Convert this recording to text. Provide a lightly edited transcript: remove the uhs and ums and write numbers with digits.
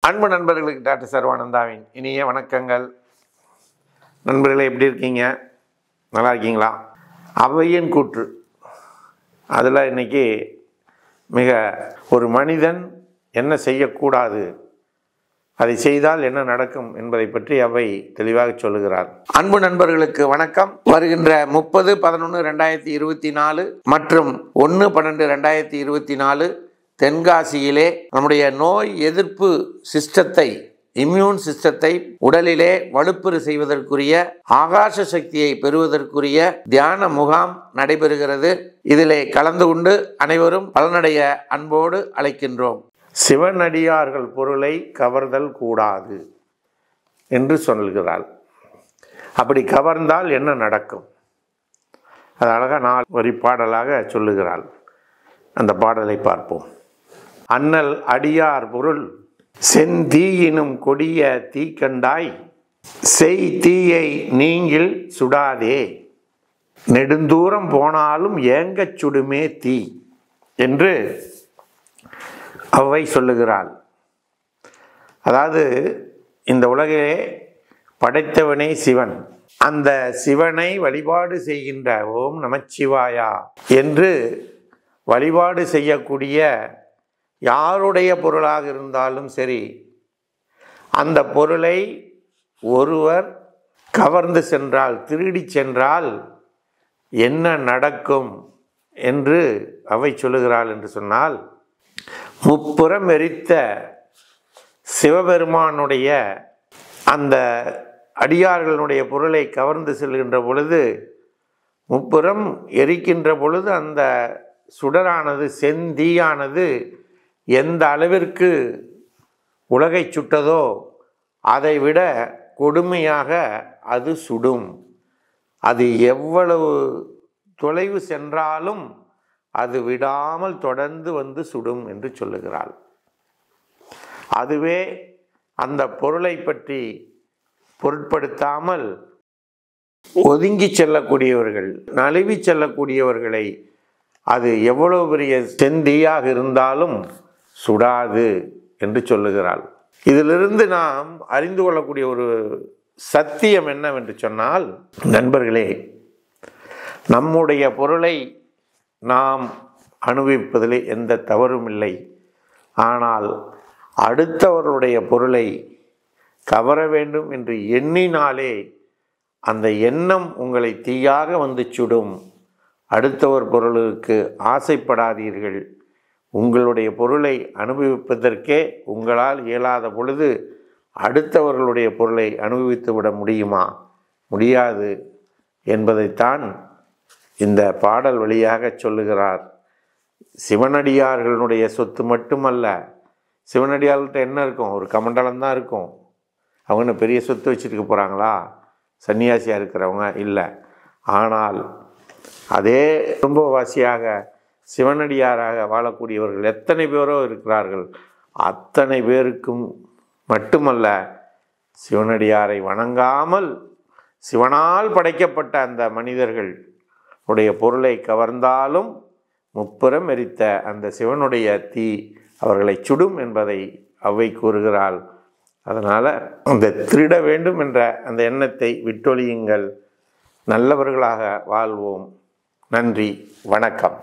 அன்பு நண்பர்களுக்கு டாக்டர் சர்வானந்தாவின் இனிய வணக்கங்கள். நண்பர்களே, எப்படி இருக்கீங்க? நல்லா இருக்கீங்களா? அவையின் கூற்று அதில் இன்னைக்கு மிக ஒரு மனிதன் என்ன செய்யக்கூடாது, அதை செய்தால் என்ன நடக்கும் என்பதை பற்றி அவை தெளிவாக சொல்லுகிறார். அன்பு நண்பர்களுக்கு வணக்கம். வருகின்ற 30/11/2024 மற்றும் 1/12/2024 தென்காசியிலே நம்முடைய நோய் எதிர்ப்பு சிஸ்டத்தை, இம்யூன் சிஸ்டத்தை உடலிலே வலுப்பெறு செய்வதற்குரிய, ஆகாச சக்தியை பெறுவதற்குரிய தியான முகாம் நடைபெறுகிறது. இதிலே கலந்து கொண்டு அனைவரும் பலனடைய அன்போடு அழைக்கின்றோம். சிவனடியார்கள் பொருளை கவர்தல் கூடாது என்று சொல்கிறாள். அப்படி கவர்ந்தால் என்ன நடக்கும்? அது அழகாக 4 வரி பாடலாக சொல்லுகிறாள். அந்த பாடலை பார்ப்போம். அண்ணல் அடியார் பொருள் செந்தீயினும் கொடிய தீக்கண்டாய், செய் தீயை நீங்கில் சுடாதே, நெடுந்தூரம் போனாலும் ஏங்கச் சுடுமே தீ என்று அவை சொல்லுகிறாள். அதாவது இந்த உலகிலே படைத்தவனே சிவன். அந்த சிவனை வழிபாடு செய்கின்ற ஓம் நமச்சிவாயா என்று வழிபாடு செய்யக்கூடிய யாருடைய பொருளாக இருந்தாலும் சரி, அந்த பொருளை ஒருவர் கவர்ந்து சென்றால், திருடி சென்றால் என்ன நடக்கும் என்று அவை சொல்லுகிறாள் என்று சொன்னால், முப்புறம் எரித்த சிவபெருமானுடைய அந்த அடியார்களுடைய பொருளை கவர்ந்து செல்கின்ற பொழுது, முப்புறம் எரிக்கின்ற பொழுது அந்த சுடரானது, செந்தீயானது எந்த அளவிற்கு உலகை சுட்டதோ அதை விட கொடுமையாக அது சுடும். அது எவ்வளவு தொலைவு சென்றாலும் அது விடாமல் தொடர்ந்து வந்து சுடும் என்று சொல்லுகிறாள். அதுவே அந்த பொருளை பற்றி பொருட்படுத்தாமல் ஒதுங்கி செல்லக்கூடியவர்கள், நழுவி செல்லக்கூடியவர்களை அது எவ்வளவு பெரிய செந்தீயாக இருந்தாலும் சுடாது என்று சொல்லுகிறாள். இதிலிருந்து நாம் அறிந்து கொள்ளக்கூடிய ஒரு சத்தியம் என்னவென்று சொன்னால், நண்பர்களே, நம்முடைய பொருளை நாம் அனுபவிப்பதிலே எந்த தவறும் இல்லை. ஆனால் அடுத்தவர்களுடைய பொருளை கவர வேண்டும் என்று எண்ணினாலே அந்த எண்ணம் உங்களை தீயாக வந்து சுடும். அடுத்தவர் பொருளுக்கு ஆசைப்படாதீர்கள். உங்களுடைய பொருளை அனுபவிப்பதற்கே உங்களால் இயலாத பொழுது அடுத்தவர்களுடைய பொருளை அனுபவித்து விட முடியுமா? முடியாது என்பதைத்தான் இந்த பாடல் வழியாக சொல்லுகிறார். சிவனடியார்களுடைய சொத்து மட்டுமல்ல. சிவனடியார்கள்ட்ட என்ன இருக்கும்? ஒரு கமண்டலம் தான் இருக்கும். அவங்க பெரிய சொத்து வச்சுருக்க போகிறாங்களா? சன்னியாசியாக இருக்கிறவங்க இல்லை. ஆனால் அதே குடும்பவாசியாக சிவனடியாராக வாழக்கூடியவர்கள் எத்தனை பேரோ இருக்கிறார்கள். அத்தனை பேருக்கும் மட்டுமல்ல, சிவனடியாரை வணங்காமல் சிவனால் படைக்கப்பட்ட அந்த மனிதர்கள் உடைய பொருளை கவர்ந்தாலும் முப்புறம் எரித்த அந்த சிவனுடைய தீ அவர்களை சுடும் என்பதை அவை கூறுகிறாள். அதனால் அந்த திருட வேண்டும் என்ற அந்த எண்ணத்தை விட்டொழியுங்கள். நல்லவர்களாக வாழ்வோம். நன்றி, வணக்கம்.